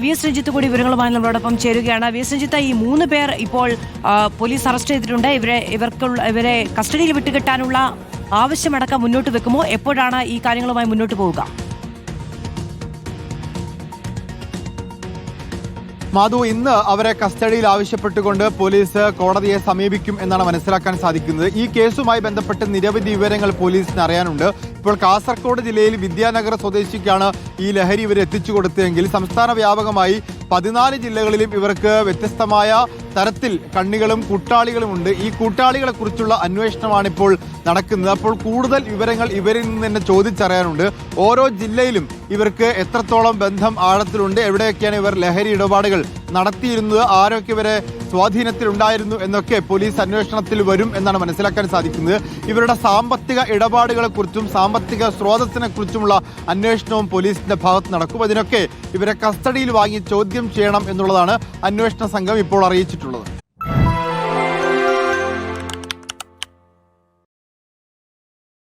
V S Ranjith കൂടി വിവരങ്ങളുമായി നമ്മളോടൊപ്പം ചേരുകയാണ്. വി എസ് രഞ്ജിത്ത്, ഈ 3 പേർ ഇപ്പോൾ പോലീസ് അറസ്റ്റ് ചെയ്തിട്ടുണ്ട്. ഇവരെ കസ്റ്റഡിയിൽ വിട്ടുകിട്ടാനുള്ള ആവശ്യമടക്കം മുന്നോട്ട് വെക്കുമോ? എപ്പോഴാണ് ഈ കാര്യങ്ങളുമായി മുന്നോട്ട് പോവുക? മാധു, ഇന്ന് അവരെ കസ്റ്റഡിയിൽ ആവശ്യപ്പെട്ടുകൊണ്ട് പോലീസ് കോടതിയെ സമീപിക്കും എന്നാണ് മനസ്സിലാക്കാൻ സാധിക്കുന്നത്. ഈ കേസുമായി ബന്ധപ്പെട്ട് നിരവധി വിവരങ്ങൾ പോലീസിന് അറിയാനുണ്ട്. ഇപ്പോൾ കാസർഗോഡ് ജില്ലയിൽ വിദ്യാനഗർ സ്വദേശിക്കാണ് ഈ ലഹരി ഇവർ എത്തിച്ചു കൊടുത്തതെങ്കിൽ സംസ്ഥാന വ്യാപകമായി 14 ജില്ലകളിലും ഇവർക്ക് വ്യത്യസ്തമായ തരത്തിൽ കണ്ണികളും കൂട്ടാളികളുമുണ്ട്. ഈ കൂട്ടാളികളെ കുറിച്ചുള്ള അന്വേഷണമാണ് ഇപ്പോൾ നടക്കുന്നത്. അപ്പോൾ കൂടുതൽ വിവരങ്ങൾ ഇവരിൽ നിന്ന് തന്നെ ചോദിച്ചറിയാനുണ്ട്. ഓരോ ജില്ലയിലും ഇവർക്ക് എത്രത്തോളം ബന്ധം ആഴത്തിലുണ്ട്, എവിടെയൊക്കെയാണ് ഇവർ ലഹരി ഇടപാടുകൾ നടത്തിയിരുന്നത്, ആരൊക്കെ ഇവരെ സ്വാധീനത്തിലുണ്ടായിരുന്നു എന്നൊക്കെ പോലീസ് അന്വേഷണത്തിൽ വരും എന്നാണ് മനസ്സിലാക്കാൻ സാധിക്കുന്നത്. ഇവരുടെ സാമ്പത്തിക ഇടപാടുകളെക്കുറിച്ചും സാമ്പത്തിക സ്രോതസ്സിനെ കുറിച്ചുമുള്ള അന്വേഷണവും പോലീസിന്റെ ഭാഗത്ത് നടക്കും. അതിനൊക്കെ ഇവരെ കസ്റ്റഡിയിൽ വാങ്ങി ചോദ്യം ചെയ്യണം എന്നുള്ളതാണ് അന്വേഷണ സംഘം ഇപ്പോൾ അറിയിച്ചിട്ടുള്ളത്.